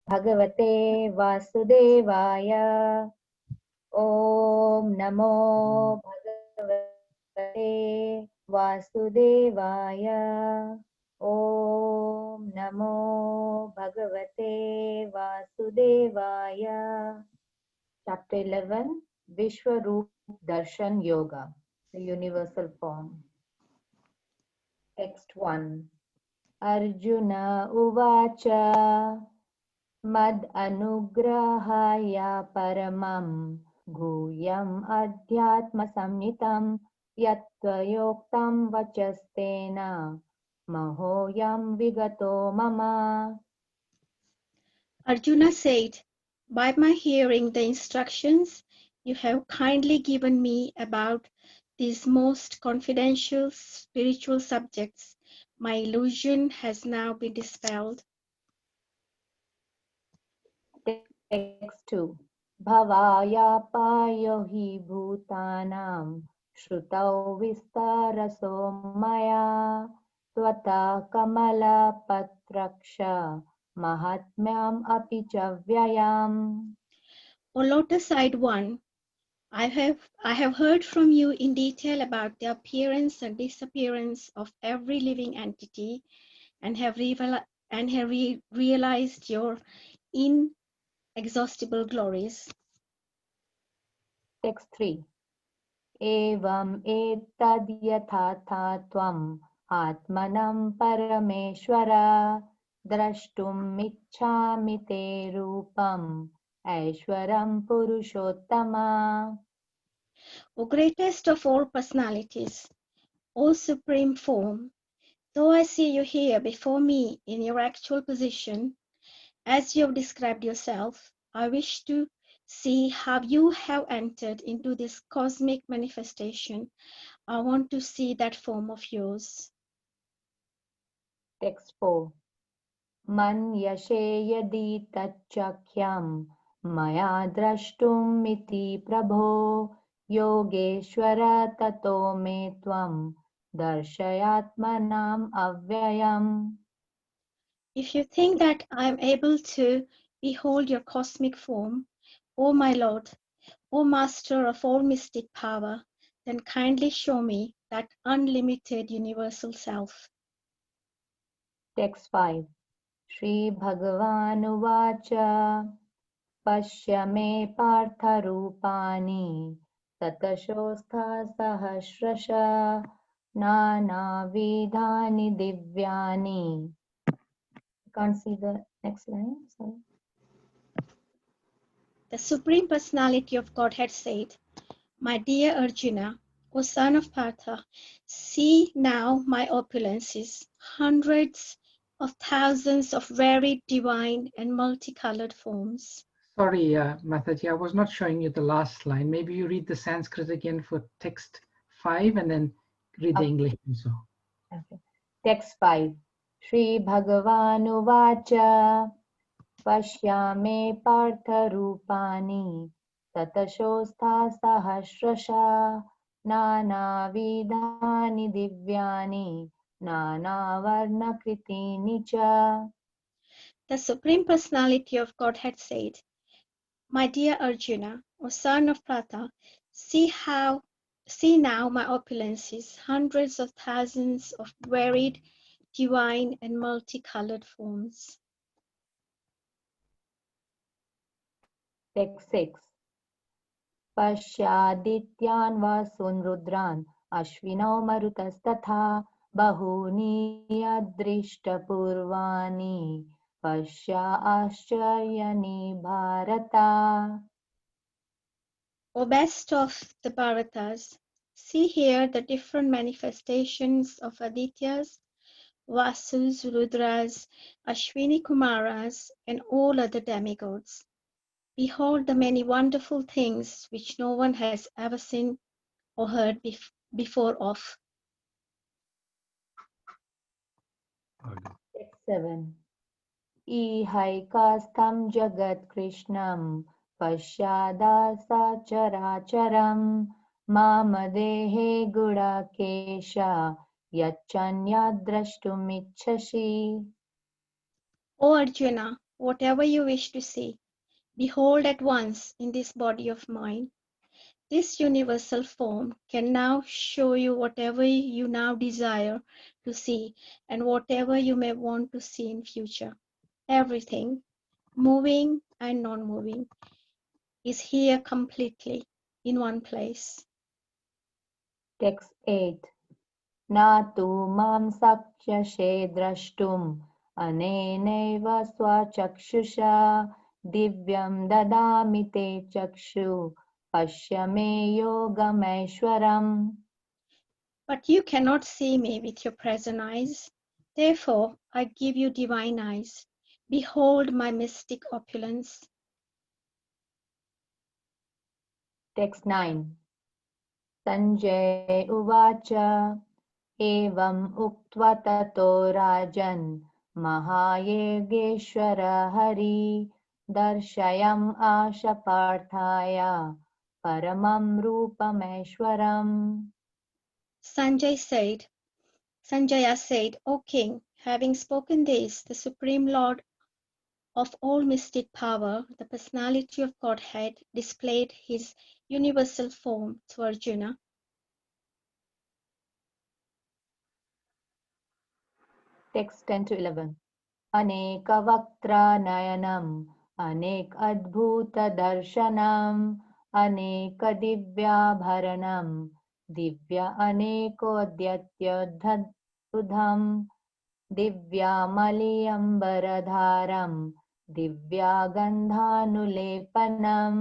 भगवते वासुदेवाय। ॐ नमो भगवते वासुदेवाय। ॐ नमो भगवते वासुदेवाय। Chapter 11, Vishwaroop Darshan Yoga, the universal form. Text 1. Arjuna Uvacha Mad Anugrahaya Paramam Guyam Adhyatma Samnitam Yattva Yoktam Vachastena Mahoyam Vigato Mama. Arjuna said, "By my hearing the instructions you have kindly given me about these most confidential spiritual subjects, my illusion has now been dispelled." Text 2. Bhavaya payo hi bhutanam shrutau vistaraso maya tvata kamala patraksha mahatmyam api cha vyayam. O lotus-eyed one, I have heard from you in detail about the appearance and disappearance of every living entity and have realized your inexhaustible glories. Text 3. Evam etad yathatha tvam atmanam parameshwara drashtum ichchami te rupam aishwaram purushottama. O greatest of all personalities, O supreme form, though I see you here before me in your actual position, as you have described yourself, I wish to see how you have entered into this cosmic manifestation. I want to see that form of yours. Text 4. Man yashe yadi tacchakyam maya drashtum iti prabho yogeshwara tato me tvam darshayatmanam avyayam. If you think that I am able to behold your cosmic form, O my Lord, O Master of all mystic power, then kindly show me that unlimited universal self. Text 5. Shri Bhagavan Uvacha Pashya me partha rupani tatashostha sahasrasha nana vidhani divyani. Can't see the next line. Sorry. The Supreme Personality of Godhead said, "My dear Arjuna, O son of Partha, see now my opulences, hundreds of thousands of varied, divine, and multicolored forms." Sorry, Mataji, I was not showing you the last line. Maybe you read the Sanskrit again for text 5 and then read the English also. Okay. Text 5. Shri Bhagavan Uvacha Pashyame partha rupani tatashostha sahasrasha nana vidhani divyani nana varna kritini cha. The Supreme Personality of Godhead said, "My dear Arjuna, O son of Partha, see now my opulences, hundreds of thousands of varied, divine, and multicolored forms." Text 6. Pashyadityan vasun rudran ashvinau marutastatha bahuni adrishta purvani Pashya Ashcharyani Bharata. O best of the Bharatas, see here the different manifestations of Adityas, Vasus, Rudras, Ashwini Kumaras, and all other demigods. Behold the many wonderful things which no one has ever seen or heard before of. Text 7. Ihaikastham Jagat Krishnam Pashyadasa Characharam Mamadehe Gudakesha Yachanya Drashtumichhashi. O Arjuna, whatever you wish to see, behold at once in this body of mine. This universal form can now show you whatever you now desire to see and whatever you may want to see in future. Everything, moving and non-moving, is here completely in one place. Text 8. Na tu mam sakyashe drashtum anenaiva swachakshusha divyam dadami te chakshu pashya me yogameshwaram. But you cannot see me with your present eyes. Therefore, I give you divine eyes. Behold my mystic opulence. Text 9. Sanjay uvacha evam uktva tato rajan mahayegeshwara hari darshayam asha parthaya paramam rupameshwaram. Sanjaya said, O king, having spoken this, the Supreme Lord of all mystic power, the personality of Godhead, displayed his universal form to Arjuna. Text 10 to 11. Anekavaktra nayanam, anek adbhuta darshanam, anekadivyabharanam, divya anekodyatyodham, दिव्यामलियम्बरधारं दिव्यागन्धानुलेपनं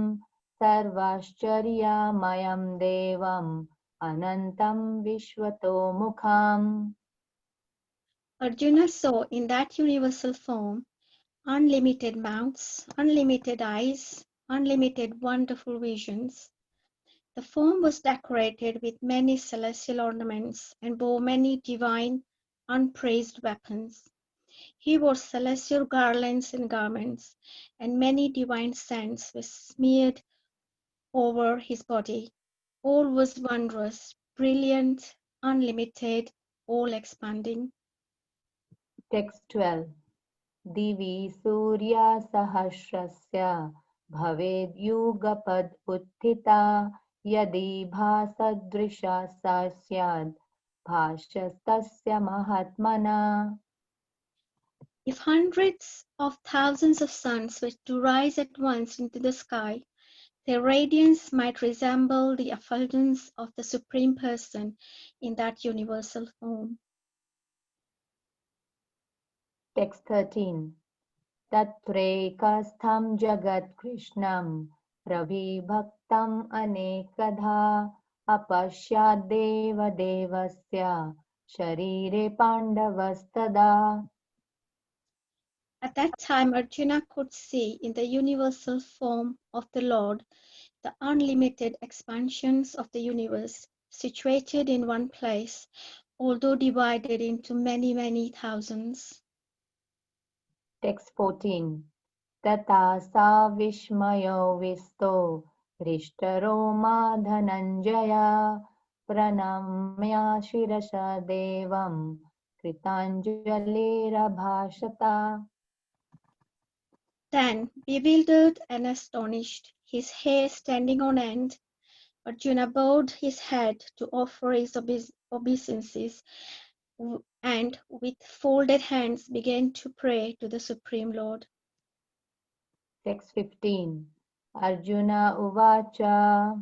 सर्वाश्चर्यमयं देवम् अनन्तं विश्वतोमुखम्. Arjuna saw in that universal form unlimited mouths, unlimited eyes, unlimited wonderful visions. The form was decorated with many celestial ornaments and bore many divine, unpraised weapons. He wore celestial garlands and garments, and many divine scents were smeared over his body. All was wondrous, brilliant, unlimited, all-expanding. Text 12. Divi Surya Sahasrasya Bhaved Yugapad Utthita Yadi Bhasadrisha Sasyad Bhashastasya Mahatmana. If hundreds of thousands of suns were to rise at once into the sky, their radiance might resemble the effulgence of the Supreme Person in that universal form. Text 13. Tatrekastham Jagat Krishnam Prabhibhaktam Anekadha Apashyad Deva Devasya Sharire Pandavastada. At that time, Arjuna could see in the universal form of the Lord the unlimited expansions of the universe, situated in one place, although divided into many, many thousands. Text 14. Tata sa vishmayo visto Rishtaroma Dhananjaya Pranamya Shirasha Devam Kritanjalira Bhashata. Then, bewildered and astonished, his hair standing on end, Arjuna bowed his head to offer his obeisances and with folded hands began to pray to the Supreme Lord. Text 15. Arjuna Uvacha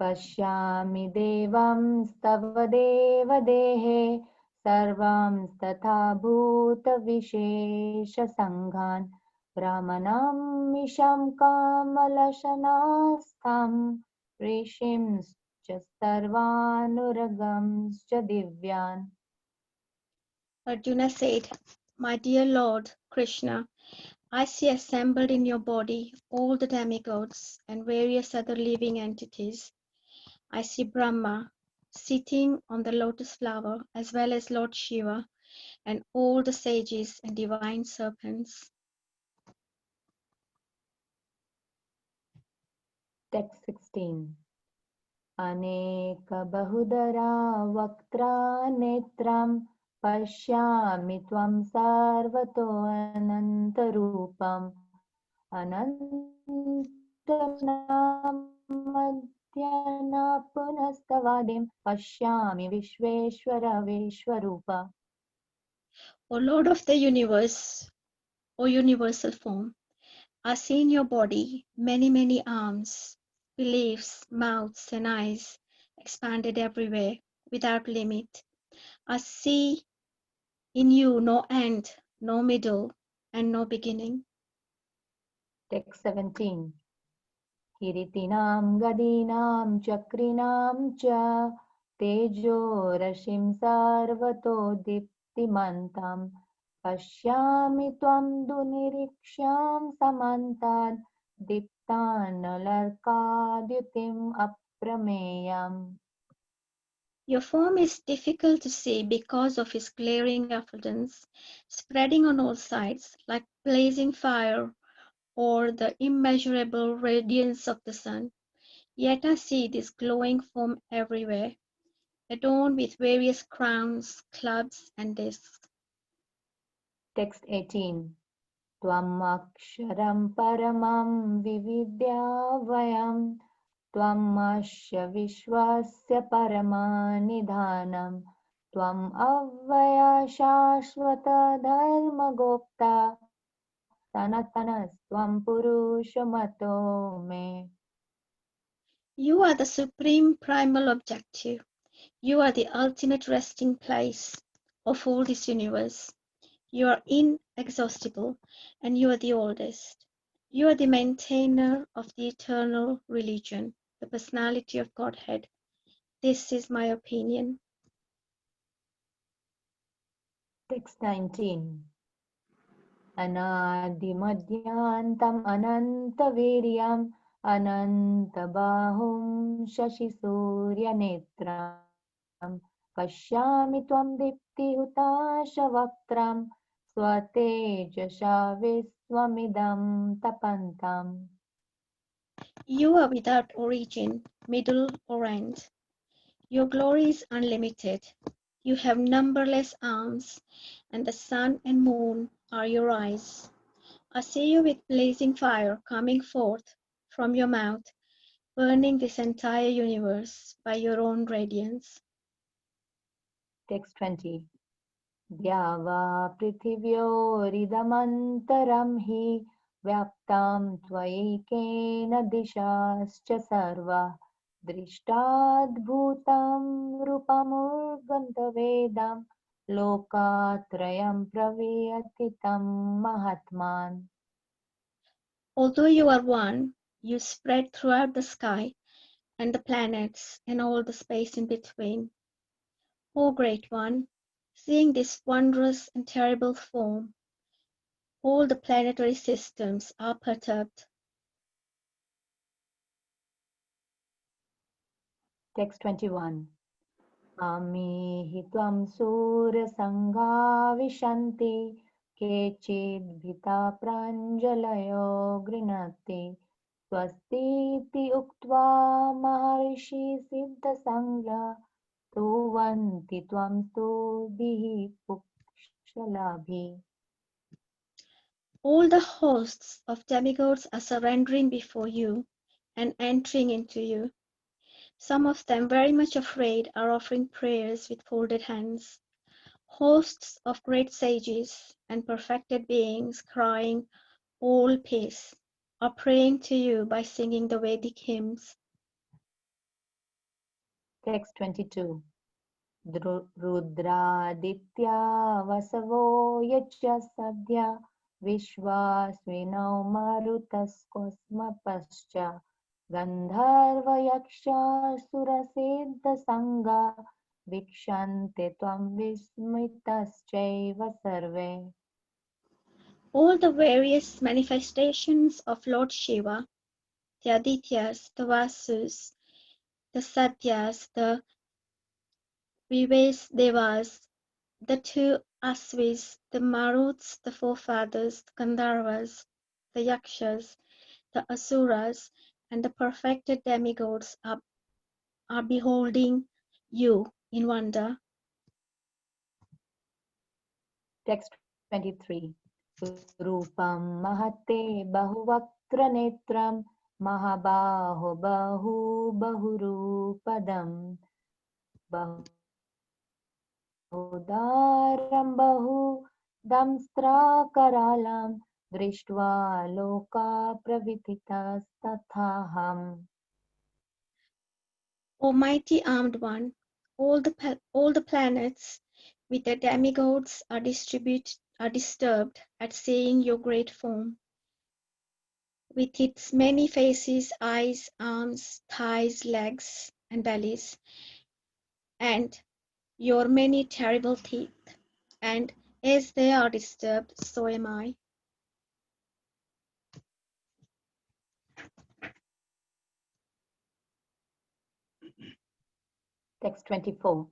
Pashyami Devam Stava Deva Dehe Sarvam Statha Bhuta Vishesha Sanghan Brahmanam Misham Kamalashanastham Rishims Sarvanuragams Divyan. Arjuna said, My dear Lord Krishna, I see assembled in your body all the demigods and various other living entities. I see Brahma sitting on the lotus flower, as well as Lord Shiva and all the sages and divine serpents. Text 16. Aneka Bahudara Vaktra Netram पश्यामि त्वं सर्वतो अनन्तरूपम् अनन्तनामध्यन पुनस्तवादिं पश्यामि विश्वेश्वर विश्वरूप. O Lord of the universe, O universal form, I see in your body many, many arms, beliefs, mouths, and eyes expanded everywhere without limit. I see in you no end, no middle, and no beginning. Text 17. Kiritinam gadinam chakrinam cha tejo rashim sarvato diptimantam pashyami tvam duniriksham samantad diptanalarkadyutim aprameyam. Your form is difficult to see because of its glaring effulgence, spreading on all sides like blazing fire or the immeasurable radiance of the sun. Yet I see this glowing form everywhere, adorned with various crowns, clubs, and discs. Text 18. Tvam aksharam paramam vividyavayam Tvamasya vishwasya paramanidhanam Tvam avvaya shashvata dharmagopta Sanatanas tvam purushomato me. You are the supreme primal objective. You are the ultimate resting place of all this universe. You are inexhaustible, and you are the oldest. You are the maintainer of the eternal religion, the personality of Godhead. This is my opinion. Text 19. Anadimadhyantam anantaviryam anantabahum shashisuryanetram Pashyami tvam diptihutashavaktram swatejasha viswamidam tapantam. You are without origin, middle, or end. Your glory is unlimited. You have numberless arms, and the sun and moon are your eyes. I see you with blazing fire coming forth from your mouth, burning this entire universe by your own radiance. Text 20. Dhyava prithivyoridhamantaram hi vyaptam tvayikena dishascha sarva drishtadbhutam rupamurgantavedam lokatrayam praviyatitam mahatman. Although you are one, you spread throughout the sky and the planets and all the space in between. O Great One, seeing this wondrous and terrible form, all the planetary systems are perturbed. Text 21. Amihi tvam surya sangha vishanti kechid bhita pranjalayo grinati swastiti uktva maharishi siddha sangha tuvanti tvam stubhihi pukshalabhi. All the hosts of demigods are surrendering before you and entering into you. Some of them, very much afraid, are offering prayers with folded hands. Hosts of great sages and perfected beings crying, "All peace," are praying to you by singing the Vedic hymns. Text 22. Rudraditya vasavo yacha sadhya Vishwasvinau marutas pascha Gandharva yaksha surasiddha sangha Vikshante tvam vismitaschaiva sarve. All the various manifestations of Lord Shiva, the Adityas, the Vasus, the Satyas, the Vivas Devas, the two Asvis, the Maruts, the forefathers, the Gandharvas, the Yakshas, the Asuras, and the perfected demigods are beholding you in wonder. Text 23. Rupam mahate bahuvaktra netram mahabaho bahurupadam bahudaram bahu damstra karalam drishtva loka pravititas tathaham. O mighty armed one, all the planets with their demigods are disturbed at seeing your great form, with its many faces, eyes, arms, thighs, legs, and bellies, and your many terrible teeth. And as they are disturbed, so am I. Text 24.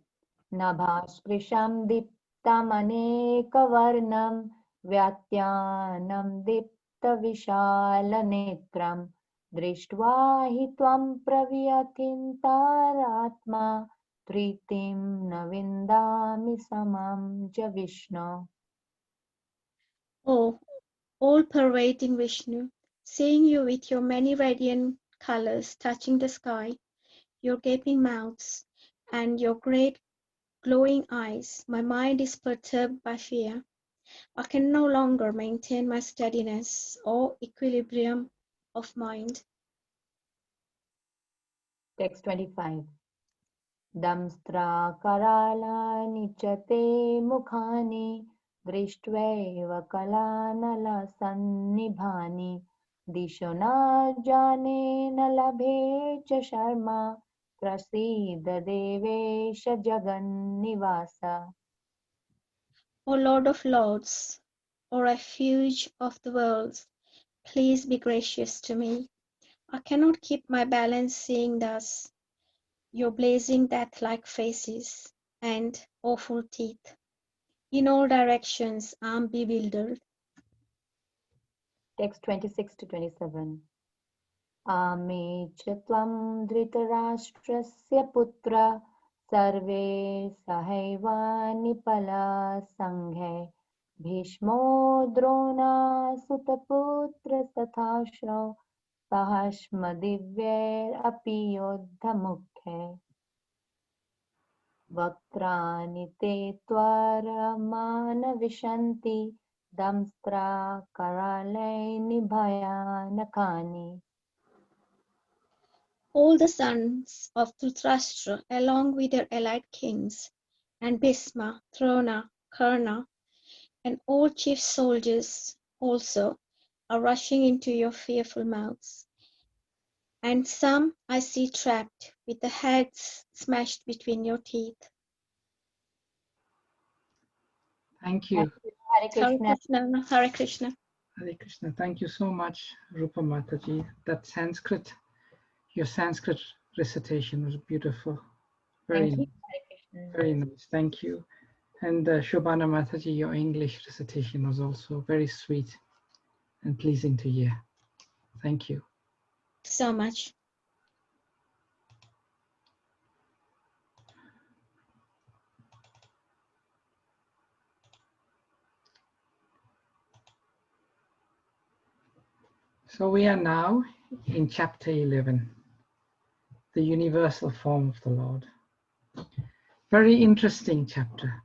Nabhasprisham diptamanekavarnam vyatyanam diptavishalanetram drishtva hi tvam pravyatintaratma tritim navindami samam ja Vishnu. O all-pervading Vishnu, seeing you with your many radiant colors touching the sky, your gaping mouths, and your great glowing eyes, my mind is perturbed by fear. I can no longer maintain my steadiness or equilibrium of mind. Text 25. Damstra karalani chate mukhani दृष्ट्वैव कलानलसन्निभानि दिशो न जाने न लभे च शर्मा प्रसीद Devesh जगन्निवासा. O Lord of Lords, O refuge of the worlds, please be gracious to me. I cannot keep my balance seeing thus your blazing death-like faces and awful teeth. In all directions I am bewildered. Text 26 to 27. Ame च त्वं धृतराष्ट्रस्य पुत्र सर्वे सहैवानिपला सङ्घे भीष्मो द्रोणासुतपुत्रस्तथाश्रौ सहाश्मदिव्यैरपि योद्धमुखे वक्त्राणि ते त्वरमानविशन्ति दंष्ट्रा करालैर्नि भयानकानि. All the sons of Dhritarashtra, along with their allied kings, and Bhisma, Drona, Karna, and all chief soldiers also, are rushing into your fearful mouths. And some I see trapped, with the heads smashed between your teeth. Thank you. Hare Hare Krishna. Krishna, Hare Krishna. Hare Krishna. Thank you so much, Rupa Mataji. That Sanskrit, your Sanskrit recitation was beautiful. Very Thank you. nice. Hare Krishna. Very nice. Thank you. And Shobhana Mataji, your English recitation was also very sweet and pleasing to hear. Thank you. So much. So we are now in chapter 11, the universal form of the Lord. Very interesting chapter.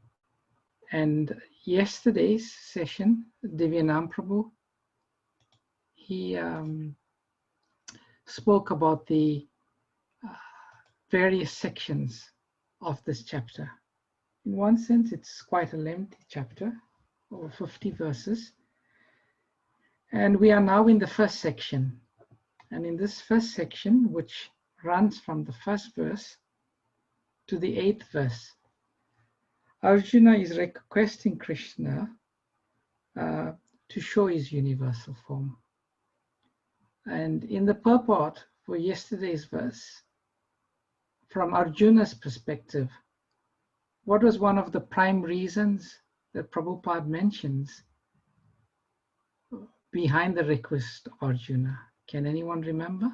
And yesterday's session, Divyanam Prabhu, he spoke about the various sections of this chapter. In one sense, it's quite a lengthy chapter, over 50 verses. And we are now in the first section. And in this first section, which runs from the first verse to the 8th verse, Arjuna is requesting Krishna to show his universal form. And in the purport for yesterday's verse, from Arjuna's perspective, what was one of the prime reasons that Prabhupada mentions behind the request of Arjuna? Can anyone remember?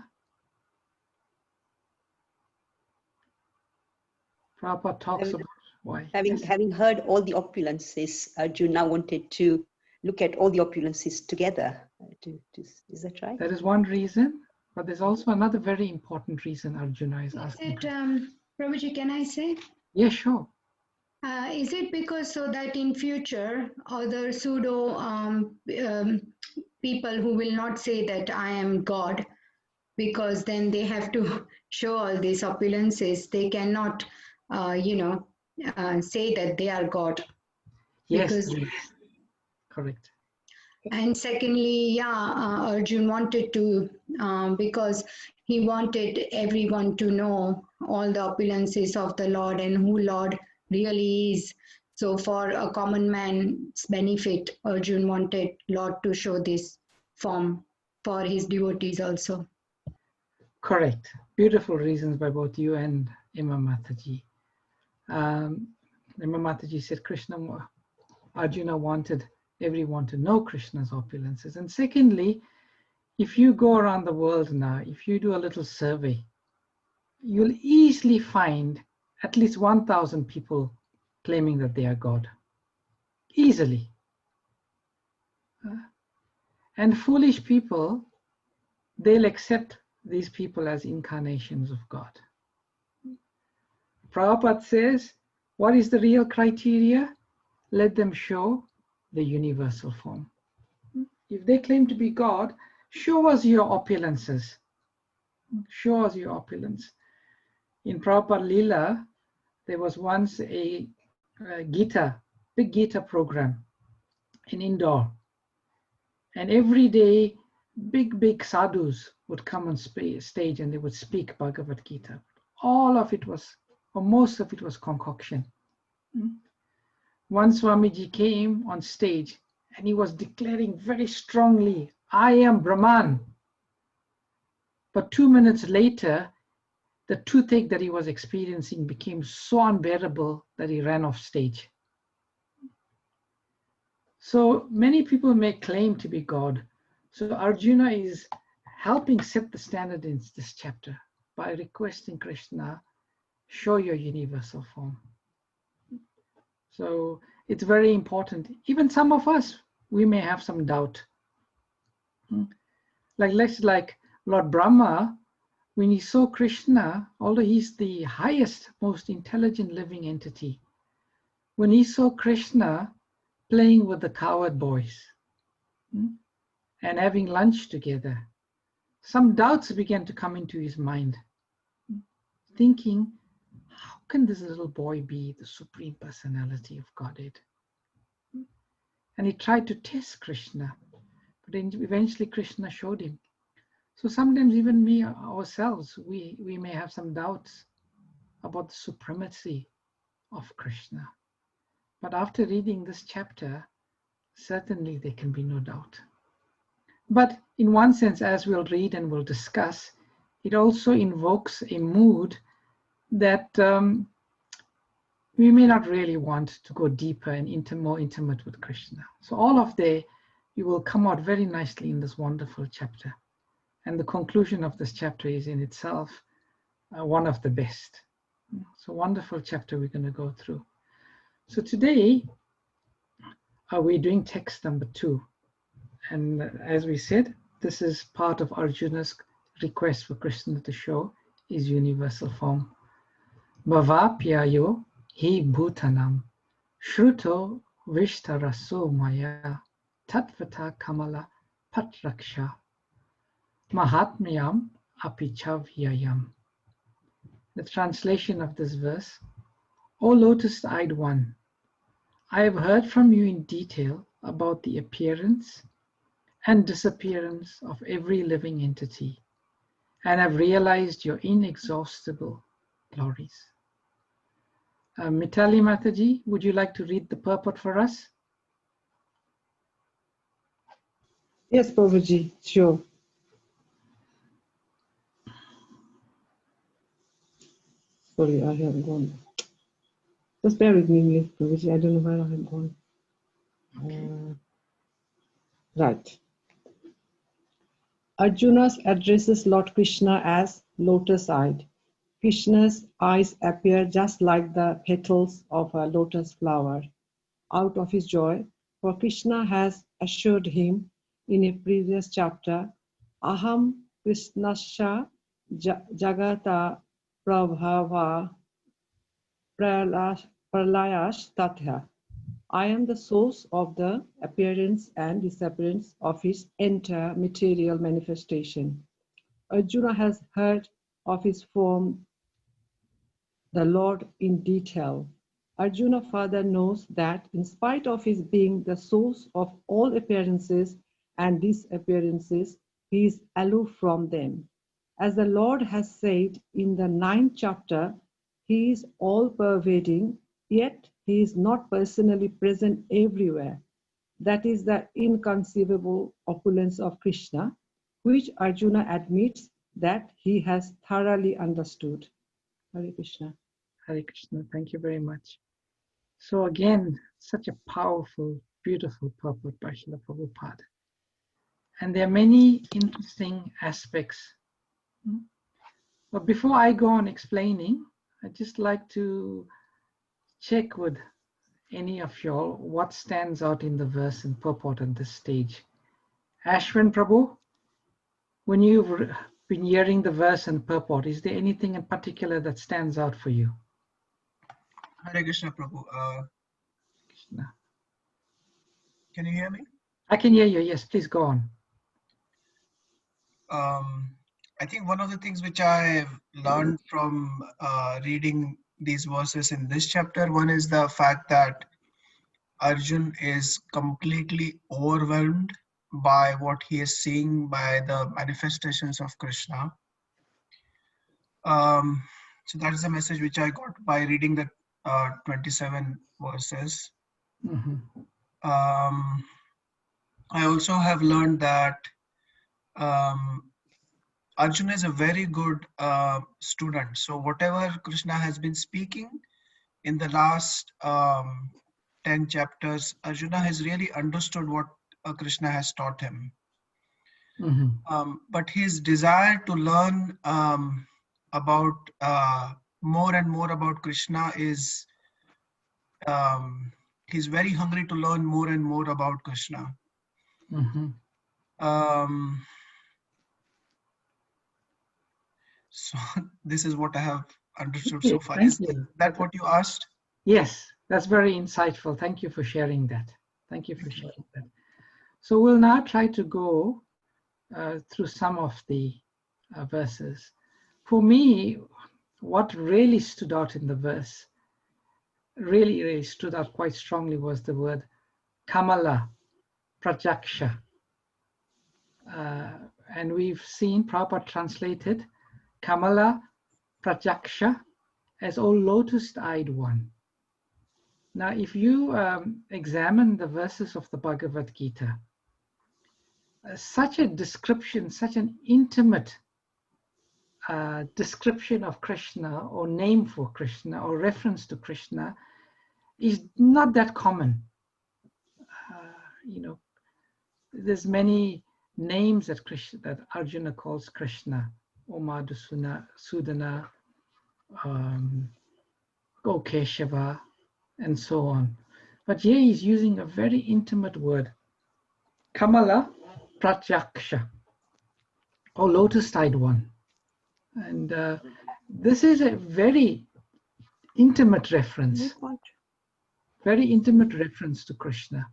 Prabhupada talks about Why? Having heard all the opulences, Arjuna wanted to look at all the opulences together. Is that right? That is one reason, but there's also another very important reason Arjuna is asking. Prabhuji, can I say? Yeah, sure. Is it because so that in future other pseudo people who will not say that I am God, because then they have to show all these opulences, they cannot, say that they are God. Yes, Because, correct. and secondly, Arjun wanted to, because he wanted everyone to know all the opulences of the Lord and who Lord really is. So for a common man's benefit, Arjun wanted Lord to show this form for his devotees also. Correct. Beautiful reasons by both you and Emma Mataji. Emma Mataji said Arjuna wanted everyone to know Krishna's opulences. And secondly, if you go around the world now, if you do a little survey, you'll easily find at least 1,000 people claiming that they are God. Easily. And foolish people, they'll accept these people as incarnations of God. Prabhupada says, what is the real criteria? Let them show the universal form. If they claim to be God, show us your opulences. Show us your opulence. In Prabhupada Leela, there was once a big Gita program in Indore. And every day, big sadhus would come on stage and they would speak Bhagavad Gita. All of it was, or most of it was concoction. Once Swamiji came on stage and he was declaring very strongly, I am Brahman. But 2 minutes later, the toothache that he was experiencing became so unbearable that he ran off stage. So many people may claim to be God. So Arjuna is helping set the standard in this chapter by requesting Krishna, show your universal form. So it's very important. Even some of us, we may have some doubt. Like Lord Brahma, when he saw Krishna, although he's the highest, most intelligent living entity, when he saw Krishna playing with the cowherd boys and having lunch together, some doubts began to come into his mind, thinking, how can this little boy be the Supreme Personality of Godhead? And he tried to test Krishna, but eventually Krishna showed him. So sometimes even me ourselves, we may have some doubts about the supremacy of Krishna. But after reading this chapter, certainly there can be no doubt. But in one sense, as we'll read and we'll discuss, it also invokes a mood that we may not really want to go deeper and more intimate with Krishna. So all of you will come out very nicely in this wonderful chapter. And the conclusion of this chapter is in itself one of the best. So wonderful chapter we're going to go through. So today, we're doing text number 2. And as we said, this is part of Arjuna's request for Krishna to show his universal form. Bhavapyayo hi bhutanam shruto vishtaraso maya tatvata kamala patraksha mahatmyam apichavyayam. The translation of this verse: O lotus-eyed one, I have heard from you in detail about the appearance and disappearance of every living entity, and have realized your inexhaustible glories. Mitali Mataji, would you like to read the purport for us? Yes, Prabhuji, sure. Sorry, I have gone. Just bear with me, Prabhuji. I don't know where I have gone. Okay. Right. Arjuna addresses Lord Krishna as lotus-eyed. Krishna's eyes appear just like the petals of a lotus flower. Out of his joy, for Krishna has assured him in a previous chapter, Aham Krishnasya Jagata Prabhava Pralayash Tatha. I am the source of the appearance and disappearance of his entire material manifestation. Arjuna has heard of his form, the Lord, in detail. Arjuna further knows that in spite of his being the source of all appearances and disappearances, he is aloof from them. As the Lord has said in the 9th chapter, he is all-pervading, yet he is not personally present everywhere. That is the inconceivable opulence of Krishna, which Arjuna admits that he has thoroughly understood. Hare Krishna. Hare Krishna, thank you very much. So again, such a powerful, beautiful purport by Srila Prabhupada. And there are many interesting aspects. But before I go on explaining, I'd just like to check with any of y'all what stands out in the verse and purport at this stage. Ashwin Prabhu, when you've been hearing the verse and purport, is there anything in particular that stands out for you? Hare Krishna Prabhu. Krishna. Can you hear me? I can hear you, yes, please go on. I think one of the things which I've learned from reading these verses in this chapter, one is the fact that Arjun is completely overwhelmed by what he is seeing, by the manifestations of Krishna. So that is the message which I got by reading the 27 verses. Mm-hmm. I also have learned that Arjuna is a very good student. So whatever Krishna has been speaking in the last 10 chapters, Arjuna has really understood what Krishna has taught him. Mm-hmm. But his desire to learn about more and more about Krishna is, he's very hungry to learn more and more about Krishna. Mm-hmm. So this is what I have understood Okay, so far. thank Is you. that what you asked? Yes, that's very insightful. Thank you for sharing that. Thank you for sharing that. So we'll now try to go through some of the verses. For me, what really stood out in the verse, really stood out quite strongly, was the word Kamala, Prajaksha. And we've seen Prabhupada translated Kamala, Prajaksha as O lotus-eyed one. Now, if you examine the verses of the Bhagavad Gita, such a description, such an intimate description of Krishna or name for Krishna or reference to Krishna is not that common. There's many names that Arjuna calls Krishna, O Madhusudana, O Keshava, and so on. But here he's using a very intimate word, Kamala Prajaksha, or lotus-eyed one. And this is a very intimate reference, to Krishna,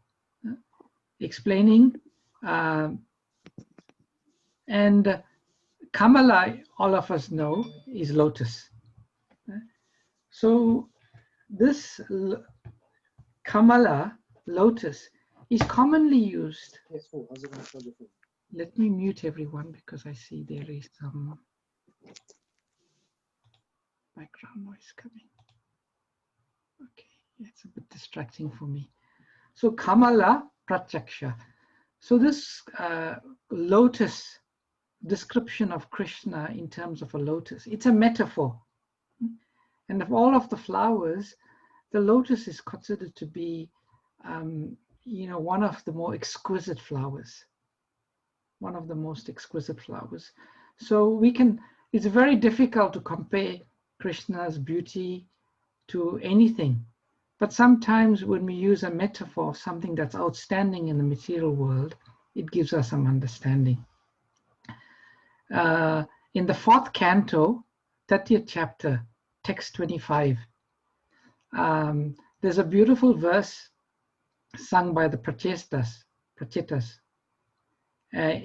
explaining, and Kamala, all of us know, is lotus. So this Kamala, lotus, is commonly used. Let me mute everyone because I see there is some background noise coming. Okay, it's a bit distracting for me. So Kamala Pratyaksha. So this lotus description of Krishna in terms of a lotus, it's a metaphor. And of all of the flowers, the lotus is considered to be, one of the more exquisite flowers. One of the most exquisite flowers. So it's very difficult to compare Krishna's beauty to anything. But sometimes when we use a metaphor, something that's outstanding in the material world, it gives us some understanding. In the 4th canto, 30th chapter, text 25, there's a beautiful verse sung by the Prachetas,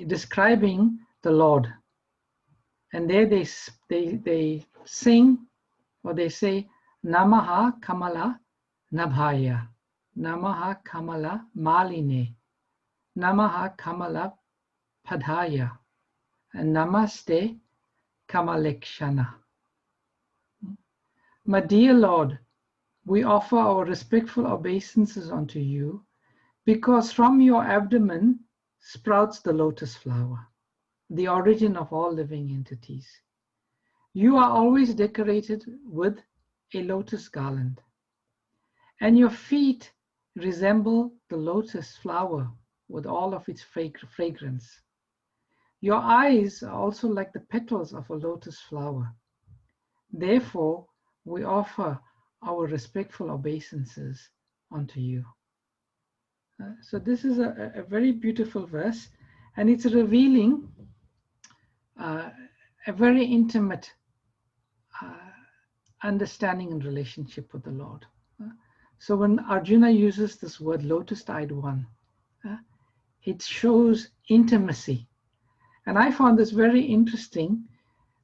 describing the Lord. And there they sing, or they say, Namaha Kamala Nabhaya, Namaha Kamala Maline, Namaha Kamala Padhaya, and Namaste Kamalekshana. My dear Lord, we offer our respectful obeisances unto you, because from your abdomen sprouts the lotus flower, the origin of all living entities. You are always decorated with a lotus garland, and your feet resemble the lotus flower with all of its fragrance. Your eyes are also like the petals of a lotus flower. Therefore, we offer our respectful obeisances unto you. So this is a very beautiful verse, and it's revealing a very intimate understanding and relationship with the Lord. So when Arjuna uses this word lotus-eyed one, it shows intimacy. And I found this very interesting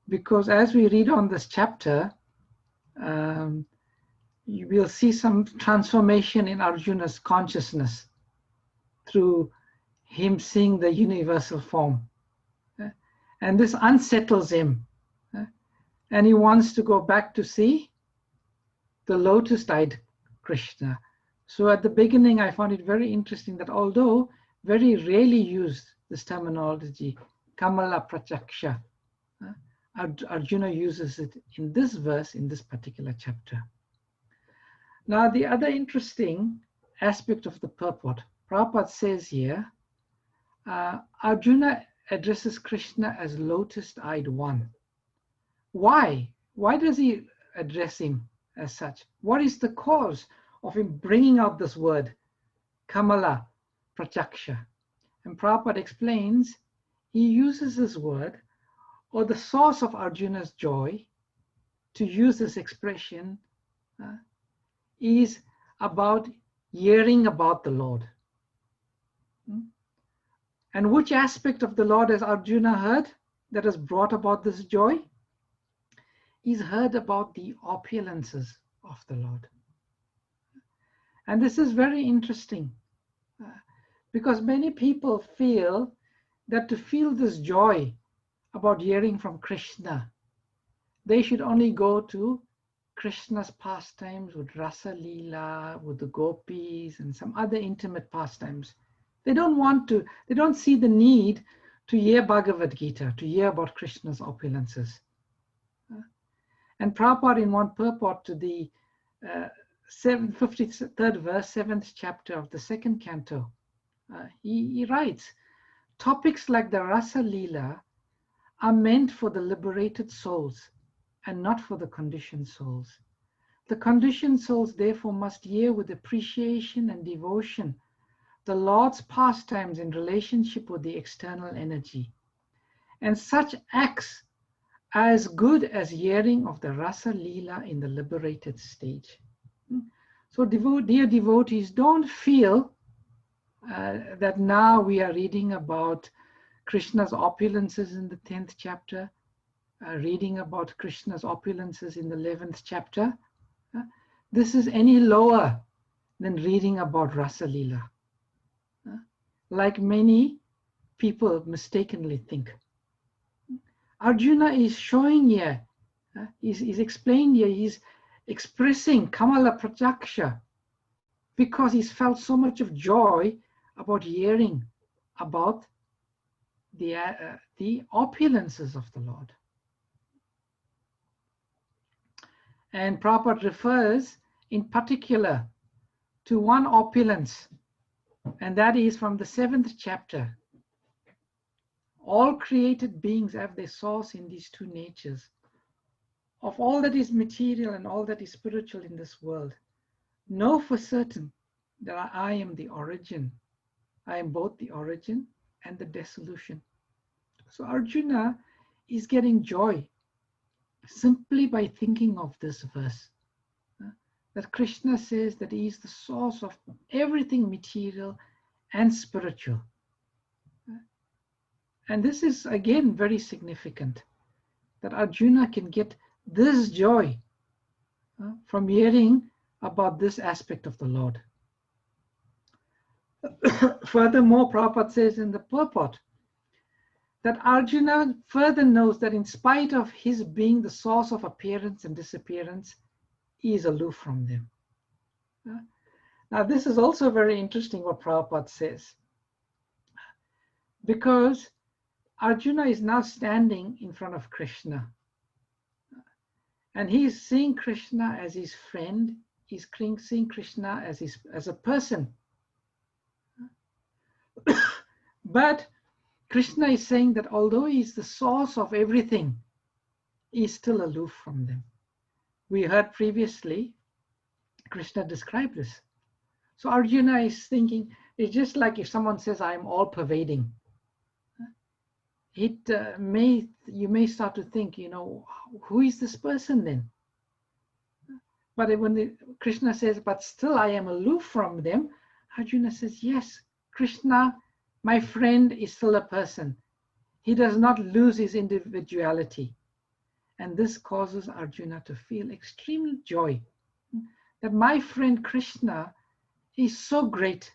because as we read on this chapter, you will see some transformation in Arjuna's consciousness through him seeing the universal form. And this unsettles him. And he wants to go back to see the lotus-eyed Krishna. So at the beginning, I found it very interesting that although very rarely used this terminology, Kamala Pratyaksha, Arjuna uses it in this verse, in this particular chapter. Now, the other interesting aspect of the purport, Prabhupada says here, Arjuna addresses Krishna as lotus-eyed one. Why? Why does he address him as such? What is the cause of him bringing out this word, Kamala Pratyaksha? And Prabhupada explains, he uses this word, or the source of Arjuna's joy, to use this expression, is about hearing about the Lord. And which aspect of the Lord has Arjuna heard that has brought about this joy? He's heard about the opulences of the Lord. And this is very interesting because many people feel that to feel this joy about hearing from Krishna, they should only go to Krishna's pastimes with Rasa Leela, with the gopis and some other intimate pastimes. They don't see the need to hear Bhagavad Gita, to hear about Krishna's opulences. And Prabhupada, in one purport to the 53rd verse, 7th chapter of the 2nd canto, he writes, topics like the Rasa Leela are meant for the liberated souls and not for the conditioned souls. The conditioned souls therefore must hear with appreciation and devotion the Lord's pastimes in relationship with the external energy. And such acts are as good as hearing of the Rasa Leela in the liberated stage. So dear devotees, don't feel that now we are reading about Krishna's opulences in the 10th chapter, reading about Krishna's opulences in the 11th chapter. This is any lower than reading about Rasa Leela, like many people mistakenly think. Arjuna is showing here, he's explained here, he's expressing Kamala Pratyaksha because he's felt so much of joy about hearing about the opulences of the Lord. And Prabhupada refers in particular to one opulence, and that is from the 7th chapter. All created beings have their source in these two natures. of all that is material and all that is spiritual in this world, know for certain that I am the origin. I am both the origin and the dissolution. So Arjuna is getting joy simply by thinking of this verse. That Krishna says that he is the source of everything material and spiritual. And this is again very significant, that Arjuna can get this joy from hearing about this aspect of the Lord. Furthermore, Prabhupada says in the purport that Arjuna further knows that in spite of his being the source of appearance and disappearance, he is aloof from them. Now, this is also very interesting what Prabhupada says, because Arjuna is now standing in front of Krishna, and he is seeing Krishna as his friend. He's seeing Krishna as a person. But Krishna is saying that although he is the source of everything, he is still aloof from them. We heard previously Krishna describe this. So Arjuna is thinking, it's just like if someone says, I am all pervading. You may start to think, who is this person then? But when Krishna says, but still I am aloof from them, Arjuna says, yes, Krishna, my friend, is still a person. He does not lose his individuality. And this causes Arjuna to feel extreme joy that my friend Krishna is so great.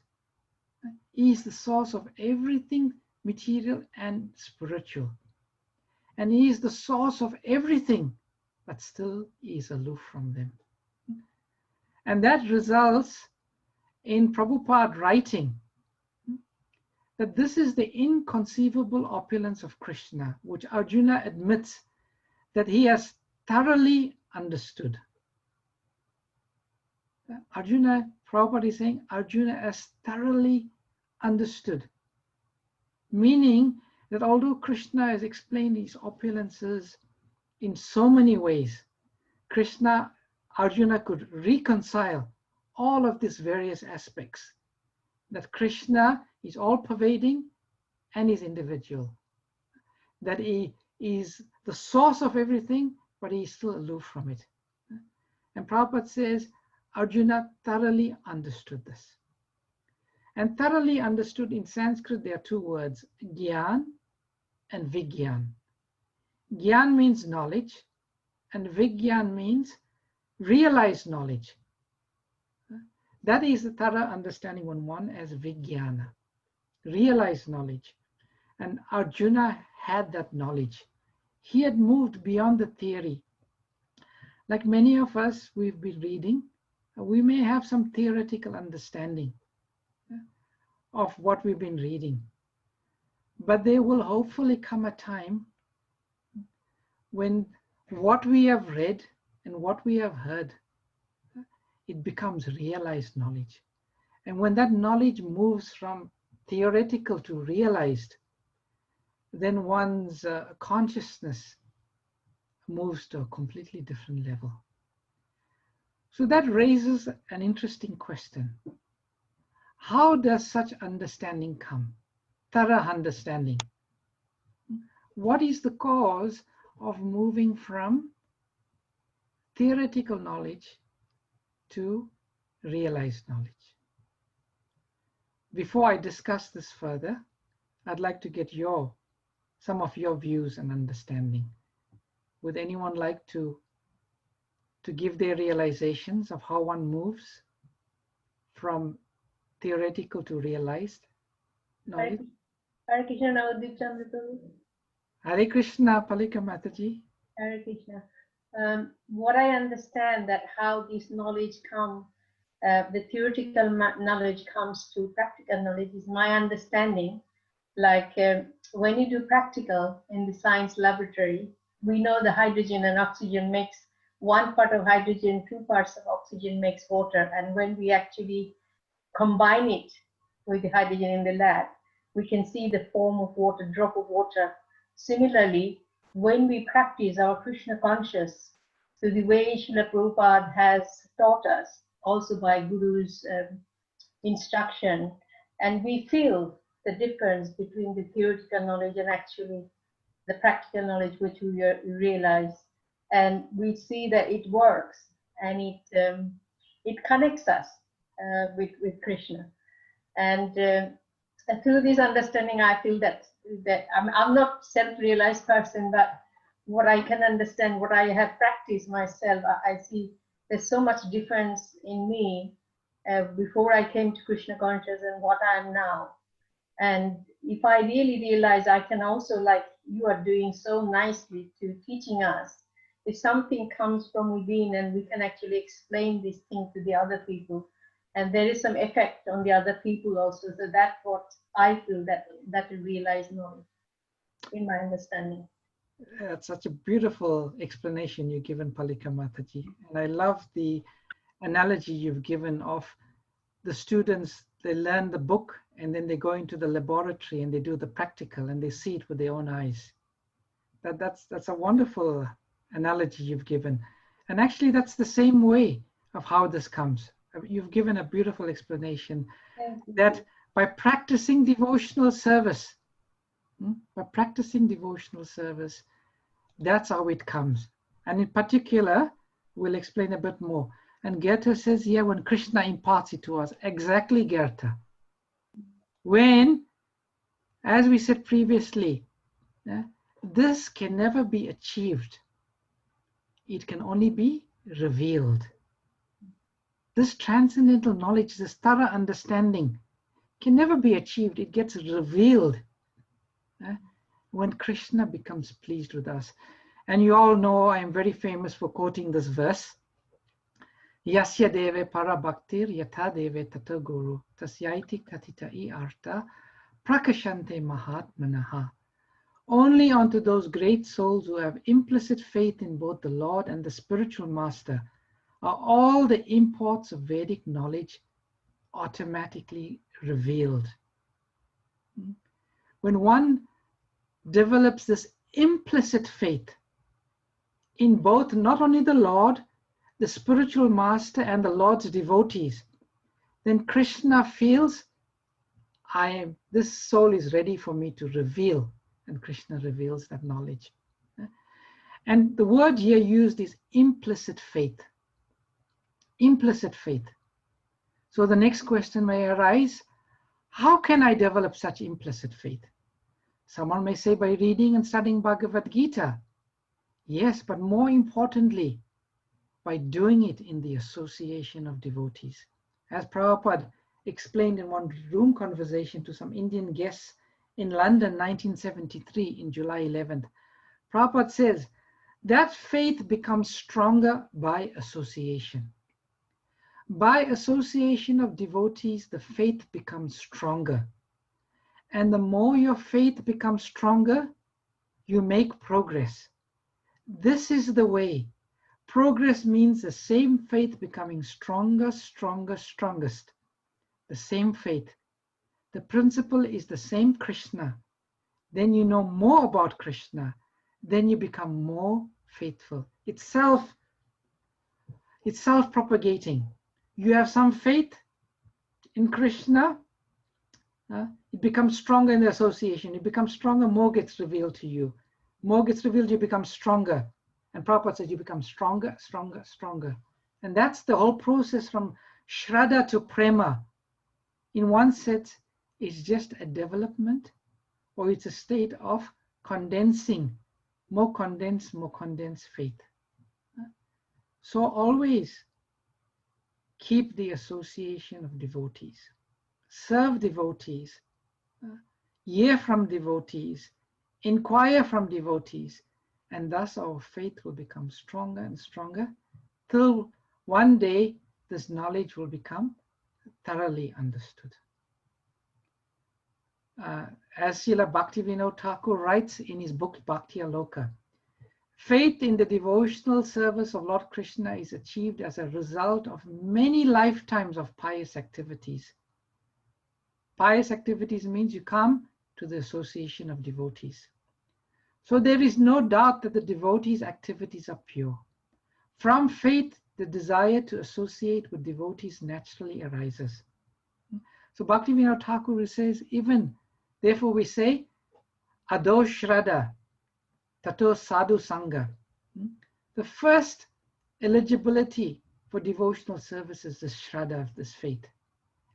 He is the source of everything material and spiritual. And he is the source of everything, but still he is aloof from them. And that results in Prabhupada writing that this is the inconceivable opulence of Krishna, which Arjuna admits that he has thoroughly understood. Prabhupada is saying, Arjuna has thoroughly understood. Meaning that although Krishna has explained these opulences in so many ways, Arjuna could reconcile all of these various aspects. That Krishna is all-pervading and is individual. That he is the source of everything, but he is still aloof from it. And Prabhupada says, Arjuna thoroughly understood this. And thoroughly understood in Sanskrit, there are two words, Gyan and Vigyan. Gyan means knowledge, and Vigyan means realized knowledge. That is the thorough understanding one as Vijnana, realized knowledge. And Arjuna had that knowledge. He had moved beyond the theory. Like many of us, we've been reading, we may have some theoretical understanding of what we've been reading. But there will hopefully come a time when what we have read and what we have heard, it becomes realized knowledge. And when that knowledge moves from theoretical to realized, then one's consciousness moves to a completely different level. So that raises an interesting question. How does such understanding come? Thorough understanding. What is the cause of moving from theoretical knowledge to realized knowledge? Before I discuss this further, I'd like to get some of your views and understanding. Would anyone like to give their realizations of how one moves from theoretical to realized knowledge? Hare Krishna, Navadip Chandra Prabhu. Hare Krishna, Palika Mataji. Hare Krishna. What I understand that how this knowledge comes, the theoretical knowledge comes to practical knowledge is my understanding. Like when you do practical in the science laboratory, we know the hydrogen and oxygen makes 1 part of hydrogen, 2 parts of oxygen makes water. And when we actually combine it with the hydrogen in the lab, we can see the form of water, drop of water. Similarly, when we practice our Krishna conscious, to the way Srila Prabhupada has taught us, also by Guru's instruction. And we feel the difference between the theoretical knowledge and actually the practical knowledge which we realize. And we see that it works, and it connects us with Krishna. And through this understanding, I feel that I'm not self-realized person, but what I can understand, what I have practiced myself, I see there's so much difference in me before I came to Krishna consciousness and what I am now. And if I really realize I can also, like you are doing so nicely to teaching us, if something comes from within and we can actually explain this thing to the other people, and there is some effect on the other people also. So that's what I feel, that realized knowledge in my understanding. That's such a beautiful explanation you've given, Palika Mataji. And I love the analogy you've given of the students, they learn the book and then they go into the laboratory and they do the practical and they see it with their own eyes. That's a wonderful analogy you've given. And actually that's the same way of how this comes. You've given a beautiful explanation that by practicing devotional service, that's how it comes. And in particular, we'll explain a bit more. And Goethe says here, when Krishna imparts it to us, exactly Goethe. When, as we said previously, this can never be achieved. It can only be revealed. This transcendental knowledge, this thorough understanding, can never be achieved. It gets revealed when Krishna becomes pleased with us. And you all know I am very famous for quoting this verse. Yasya deve para bhaktir yatha deve tata guru tasyaiti katita I arta prakashante mahatmanaha. Only unto those great souls who have implicit faith in both the Lord and the spiritual master are all the imports of Vedic knowledge automatically revealed. When one develops this implicit faith in both not only the Lord, the spiritual master, and the Lord's devotees, then Krishna feels, this soul is ready for me to reveal, and Krishna reveals that knowledge. And the word here used is implicit faith. Implicit faith. So the next question may arise, how can I develop such implicit faith? Someone may say by reading and studying Bhagavad Gita. Yes, but more importantly, by doing it in the association of devotees. As Prabhupada explained in one room conversation to some Indian guests in London, 1973, in July 11th, Prabhupada says, that faith becomes stronger by association. By association of devotees, the faith becomes stronger. And the more your faith becomes stronger, you make progress. This is the way. Progress means the same faith becoming stronger, stronger, strongest. The same faith. The principle is the same Krishna. Then you know more about Krishna. Then you become more faithful. It's self-propagating. You have some faith in Krishna. It becomes stronger in the association. It becomes stronger, more gets revealed to you. More gets revealed, you become stronger. And Prabhupada says you become stronger, stronger, stronger. And that's the whole process from Shraddha to Prema. In one sense, it's just a development, or it's a state of condensing, more condensed faith. So always keep the association of devotees. Serve devotees. Hear from devotees. Inquire from devotees. And thus our faith will become stronger and stronger till one day this knowledge will become thoroughly understood. As Srila Bhaktivinoda Thakur writes in his book Bhakti Aloka, faith in the devotional service of Lord Krishna is achieved as a result of many lifetimes of pious activities. Pious activities means you come to the association of devotees. So there is no doubt that the devotees' activities are pure. From faith, the desire to associate with devotees naturally arises. So Bhaktivinoda Thakur says, even therefore we say, Ado Shraddha, Tato Sadhu Sangha. The first eligibility for devotional service is this Shraddha, this faith.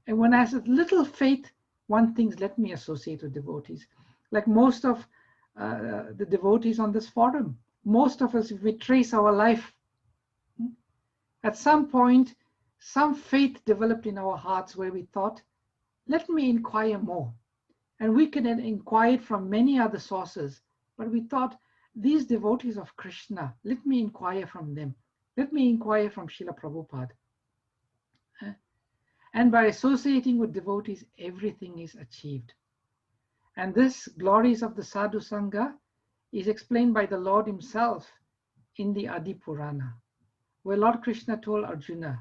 And when I have little faith, one thinks, let me associate with devotees. Like most of the devotees on this forum, most of us, if we trace our life, at some point, some faith developed in our hearts where we thought, let me inquire more. And we can then inquire from many other sources. But we thought, these devotees of Krishna, let me inquire from them. Let me inquire from Srila Prabhupada. And by associating with devotees, everything is achieved. And this glories of the Sadhu Sangha is explained by the Lord himself in the Adi Purana, where Lord Krishna told Arjuna,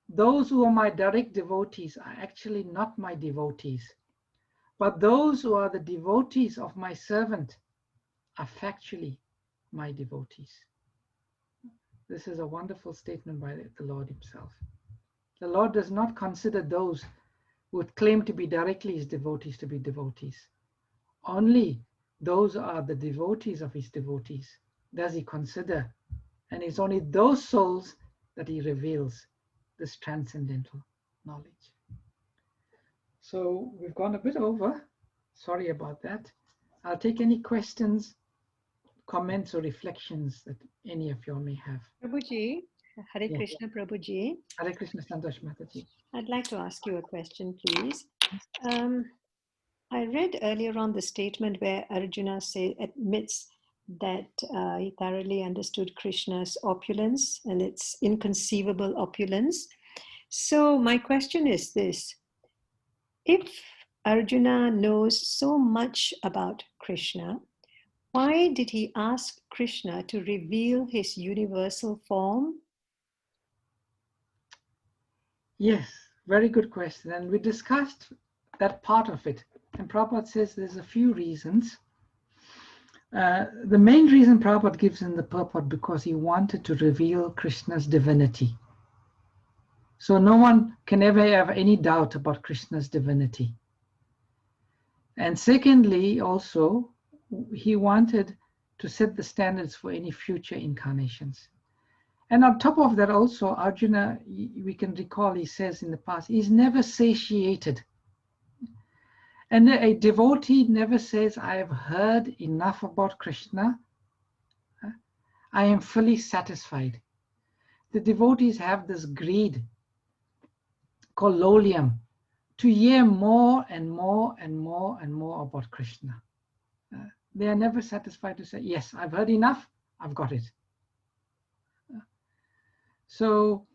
those who are my direct devotees are actually not my devotees, but those who are the devotees of my servant are factually my devotees. This is a wonderful statement by the Lord himself. The Lord does not consider those who would claim to be directly his devotees to be devotees. Only those are the devotees of his devotees does he consider. And it's only those souls that he reveals this transcendental knowledge. So we've gone a bit over. Sorry about that. I'll take any questions, comments, or reflections that any of you may have. Prabhuji, Hare Yes. Krishna, Prabhuji. Hare Krishna, Santosh Mataji. I'd like to ask you a question, please. I read earlier on the statement where Arjuna admits that he thoroughly understood Krishna's opulence and its inconceivable opulence. So my question is this: if Arjuna knows so much about Krishna, why did he ask Krishna to reveal his universal form? Yes, very good question. And we discussed that part of it. And Prabhupada says there's a few reasons. The main reason Prabhupada gives in the purport because he wanted to reveal Krishna's divinity. So no one can ever have any doubt about Krishna's divinity. And secondly, also, he wanted to set the standards for any future incarnations. And on top of that also, Arjuna, we can recall, he says in the past, he's never satiated. And a devotee never says, I have heard enough about Krishna. I am fully satisfied. The devotees have this greed called lolium to hear more and more and more and more about Krishna. They are never satisfied to say, yes, I've heard enough, I've got it. So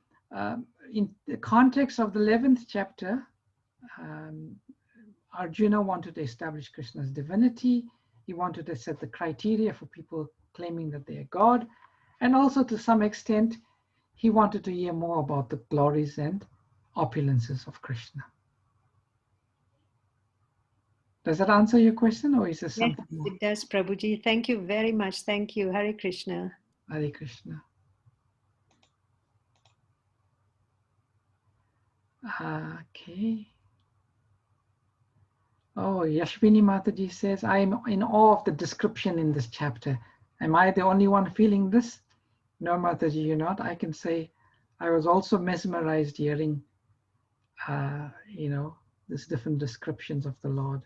in the context of the 11th chapter, Arjuna wanted to establish Krishna's divinity. He wanted to set the criteria for people claiming that they are God. And also to some extent, he wanted to hear more about the glories and opulences of Krishna. Does that answer your question, or is there something more? It does, Prabhuji. Thank you very much. Thank you. Hare Krishna. Hare Krishna. Okay. Oh, Yashvini Mataji says, I am in awe of the description in this chapter. Am I the only one feeling this? No, Mataji, you're not. I can say I was also mesmerized hearing, these different descriptions of the Lord.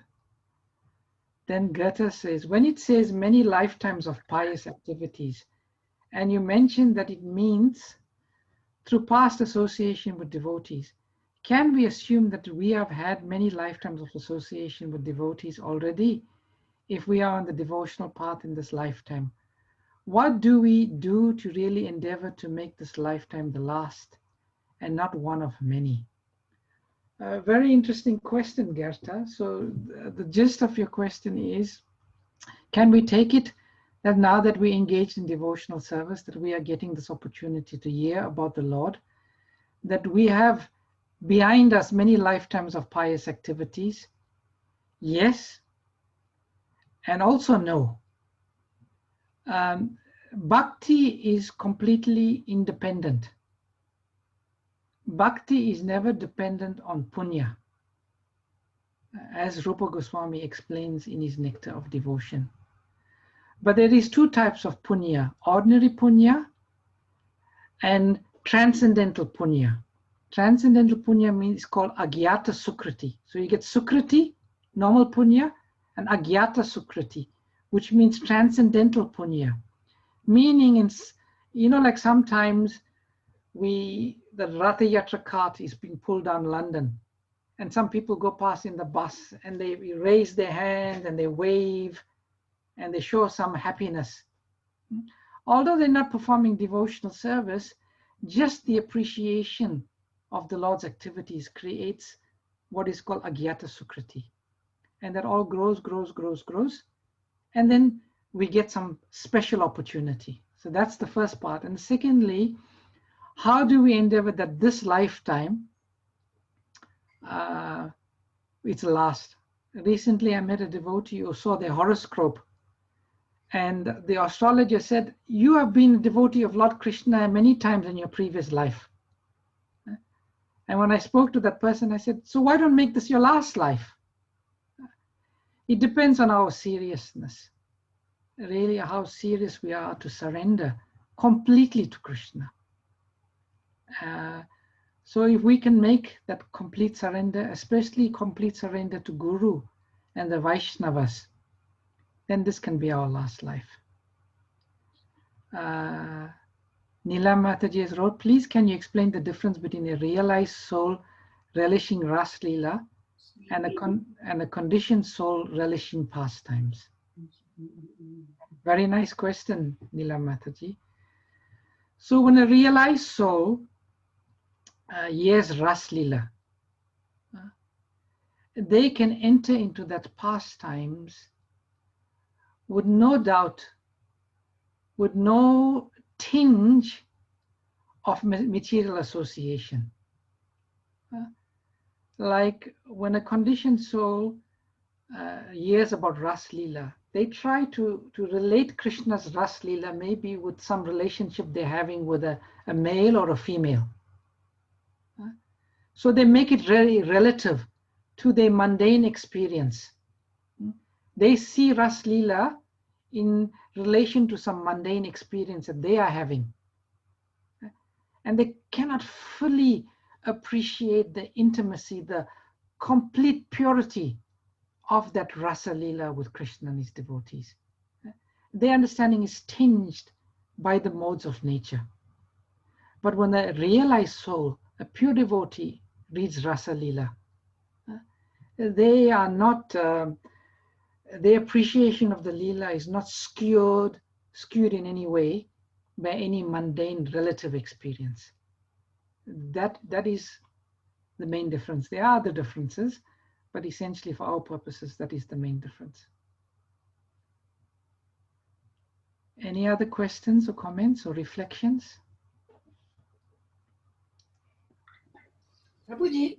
Then Goethe says, when it says many lifetimes of pious activities, and you mentioned that it means through past association with devotees, can we assume that we have had many lifetimes of association with devotees already if we are on the devotional path in this lifetime? What do we do to really endeavor to make this lifetime the last and not one of many? A very interesting question, Gerta. So the gist of your question is, can we take it that now that we engage in devotional service, that we are getting this opportunity to hear about the Lord, that we have behind us many lifetimes of pious activities? Yes, and also no. Bhakti is completely independent. Bhakti is never dependent on punya, as Rupa Goswami explains in his Nectar of Devotion. But there is two types of punya, ordinary punya and transcendental punya. Transcendental punya means called agyata sukriti. So you get sukriti, normal punya, and agyata sukriti, which means transcendental punya. Meaning, like sometimes the Ratha Yatra cart is being pulled down London, and some people go past in the bus and they raise their hand and they wave and they show some happiness. Although they're not performing devotional service, just the appreciation of the Lord's activities creates what is called agyata sukriti. And that all grows, and then we get some special opportunity. So that's the first part. And secondly, how do we endeavor that this lifetime, it's last. Recently, I met a devotee who saw their horoscope, and the astrologer said, you have been a devotee of Lord Krishna many times in your previous life. And when I spoke to that person, I said, so why don't make this your last life? It depends on our seriousness, really how serious we are to surrender completely to Krishna. So if we can make that complete surrender, especially complete surrender to Guru and the Vaishnavas, then this can be our last life. Neela Mataji has wrote, please can you explain the difference between a realized soul relishing Ras Leela and a conditioned soul relishing pastimes? Very nice question, Neela Mataji. So when a realized soul hears Ras Leela, they can enter into that pastimes with no doubt, with no tinge of material association. Like when a conditioned soul hears about Ras Leela, they try to relate Krishna's Ras Leela maybe with some relationship they're having with a male or a female. So they make it very relative to their mundane experience. They see Ras Leela in relation to some mundane experience that they are having. And they cannot fully appreciate the intimacy, the complete purity of that Rasa Leela with Krishna and his devotees. Their understanding is tinged by the modes of nature. But when a realized soul, a pure devotee, reads Rasa Leela, they are not, their appreciation of the Leela is not skewed in any way by any mundane relative experience. That is the main difference. There are other differences, but essentially for our purposes, that is the main difference. Any other questions or comments or reflections? Prabhuji?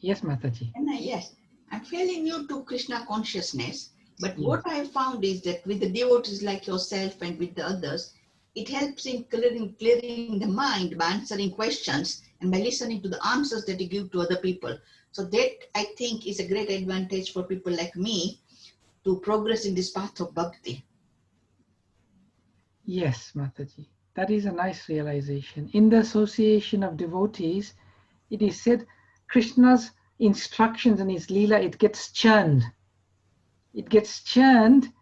Yes, Mataji. Yes, I'm fairly new to Krishna consciousness, but what I found is that with the devotees like yourself and with the others, it helps in clearing the mind by answering questions and by listening to the answers that you give to other people. So that, I think, is a great advantage for people like me to progress in this path of bhakti. Yes, Mataji, that is a nice realization. In the association of devotees, it is said Krishna's instructions and his Leela, it gets churned. It gets churned,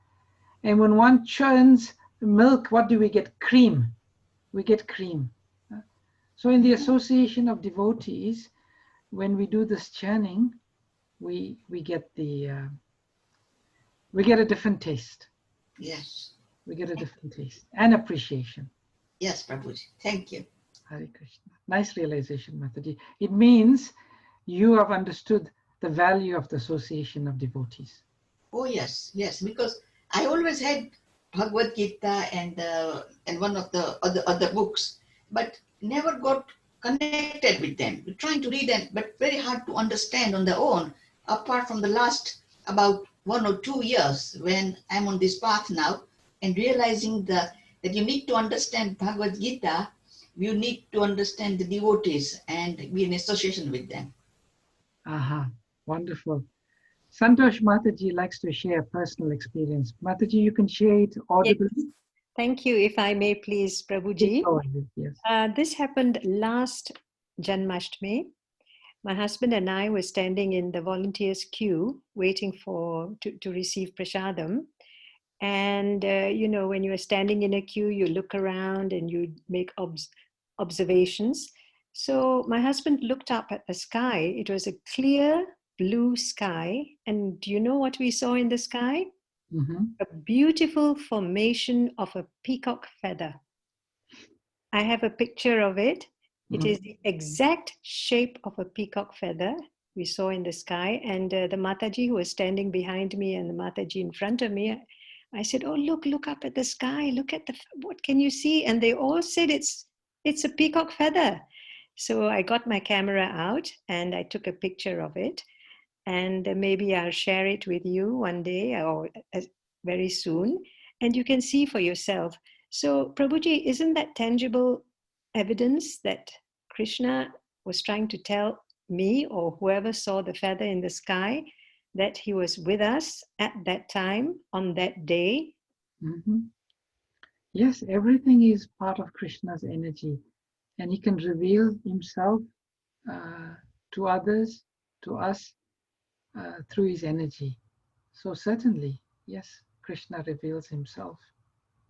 and when one churns milk, what do we get? Cream. We get cream. So in the association of devotees, when we do this churning, we get a different taste. Yes. We get a different taste and appreciation. Yes, Prabhuji. Thank you. Hare Krishna. Nice realization, Mataji. It means you have understood the value of the association of devotees. Oh yes, yes, because I always had Bhagavad Gita and one of the other books, but never got connected with them. We're trying to read them, but very hard to understand on their own, apart from the last about 1 or 2 years when I'm on this path now and realizing the that you need to understand Bhagavad Gita, you need to understand the devotees and be in association with them. Aha, wonderful. Santosh Mataji likes to share personal experience. Mataji, you can share it audibly. Yes. Thank you. If I may, please, Prabhuji. Go ahead, yes. This happened last Janmashtami. My husband and I were standing in the volunteers queue waiting to receive prasadam. And, you know, when you are standing in a queue, you look around and you make observations. So my husband looked up at the sky. It was a clear blue sky. And do you know what we saw in the sky? Mm-hmm. A beautiful formation of a peacock feather. I have a picture of it. It is the exact shape of a peacock feather we saw in the sky. And the Mataji who was standing behind me and the Mataji in front of me, I said, oh, look up at the sky. Look at what can you see? And they all said it's a peacock feather. So I got my camera out and I took a picture of it. And maybe I'll share it with you one day or very soon. And you can see for yourself. So Prabhuji, isn't that tangible evidence that Krishna was trying to tell me or whoever saw the feather in the sky that he was with us at that time on that day? Mm-hmm. Yes, everything is part of Krishna's energy, and he can reveal himself to others, to us, through his energy. So certainly, yes, Krishna reveals himself.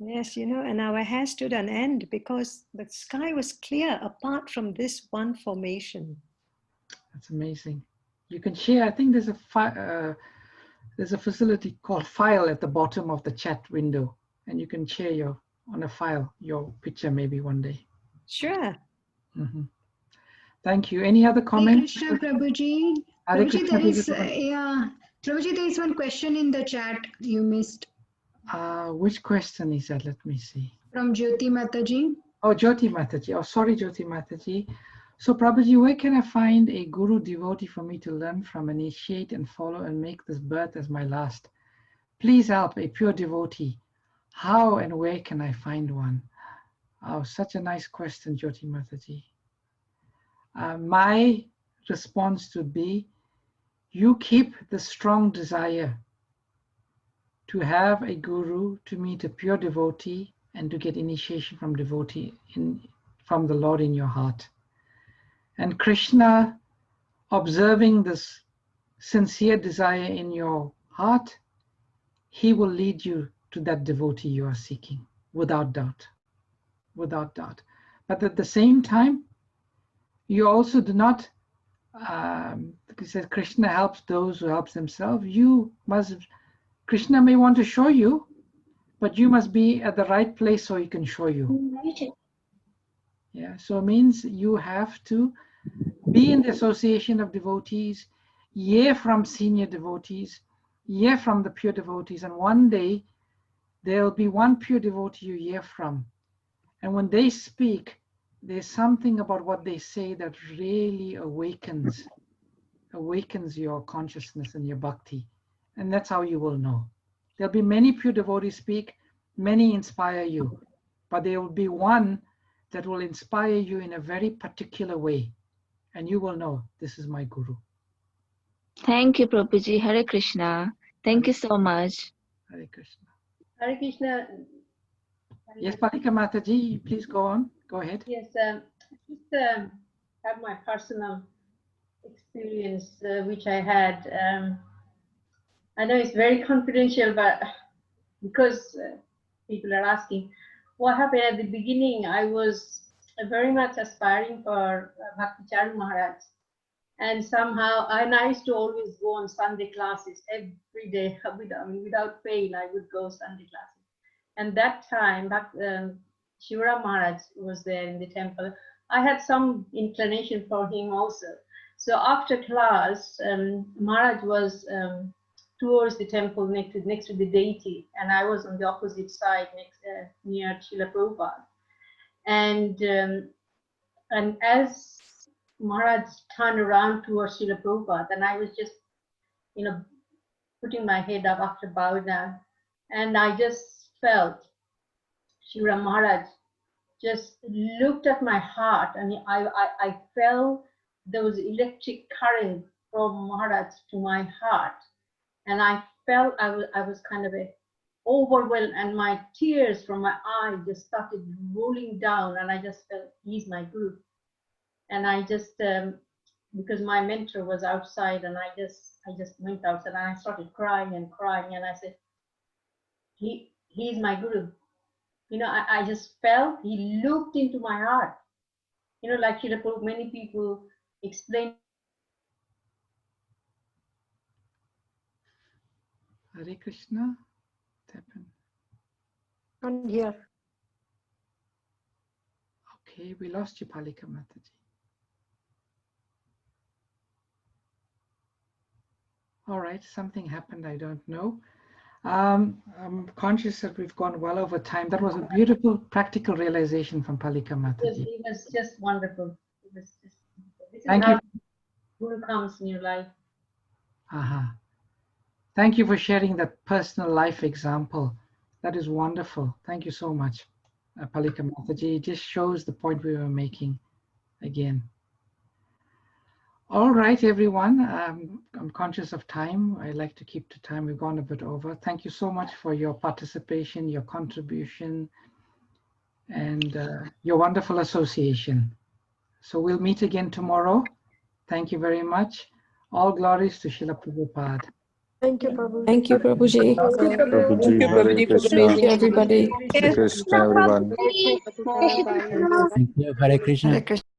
Yes, you know, and our hair stood on end because the sky was clear apart from this one formation. That's amazing. You can share. I think there's a facility called File at the bottom of the chat window, and you can share on a file your picture maybe one day. Sure. Mm-hmm. Thank you. Any other comments? Hare Krishna, Prabhuji. Hare Prabhuji, Krishna, Prabhuji, there is one question in the chat you missed. Which question is that? Let me see. From Jyoti Mataji. Oh, Jyoti Mataji. Oh, sorry, Jyoti Mataji. So, Prabhuji, where can I find a guru devotee for me to learn from, initiate and follow and make this birth as my last? Please help, a pure devotee. How and where can I find one? Oh, such a nice question, Jyoti Mataji. My response would be, you keep the strong desire to have a guru, to meet a pure devotee, and to get initiation from devotee from the Lord in your heart. And Krishna, observing this sincere desire in your heart, he will lead you to that devotee you are seeking, without doubt. Without doubt. But at the same time, you also do not, he says Krishna helps those who help themselves. Krishna may want to show you, but you must be at the right place so he can show you. Yeah, so it means you have to be in the association of devotees, hear from senior devotees, hear from the pure devotees, and one day there'll be one pure devotee you hear from. And when they speak, there's something about what they say that really awakens your consciousness and your bhakti. And that's how you will know. There'll be many pure devotees speak, many inspire you, but there will be one that will inspire you in a very particular way. And you will know, this is my guru. Thank you, Prabhuji. Hare Krishna. Thank you so much. Hare Krishna. Hare Krishna. Yes, Palika Mataji, please go on. Go ahead. Yes, just have my personal experience, which I had. I know it's very confidential, but because people are asking, what happened at the beginning, I was very much aspiring for Bhakti Charu Maharaj. And somehow, I used to always go on Sunday classes every day, without fail, I would go Sunday classes. And that time, Shivram Maharaj was there in the temple. I had some inclination for him also. So after class, Maharaj was towards the temple next to the deity, and I was on the opposite side, near Srila Prabhupada. And as Maharaj turned around towards Srila Prabhupada, and I was just, putting my head up after bowing down, and I just felt Shivram Maharaj just looked at my heart, and I felt those electric current from Maharaj to my heart, and I felt I was kind of overwhelmed, and my tears from my eyes just started rolling down, and I just felt he's my guru. And I just because my mentor was outside, and I just went outside and I started crying, and I said, he's my guru. You know, I just felt he looked into my heart. You know, like many people explain. Hare Krishna. What happened? I'm here. Okay, we lost you, Palika Mataji. All right, something happened, I don't know. I'm conscious that we've gone well over time. That was a beautiful practical realization from Palika Mataji. It was just wonderful. It was just, this is Thank how you. guru comes in your life. Thank you for sharing that personal life example. That is wonderful. Thank you so much, Palika Mataji. It just shows the point we were making again. All right, everyone. I'm conscious of time. I like to keep to time. We've gone a bit over. Thank you so much for your participation, your contribution, and your wonderful association. So we'll meet again tomorrow. Thank you very much. All glories to Srila Prabhupada. Thank you, Prabhu. Thank you, Prabhuji. Prabhuji, Hare Krishna. Thank you, everybody. Hare Krishna, everyone. Thank you. Hare Krishna. Hare Krishna.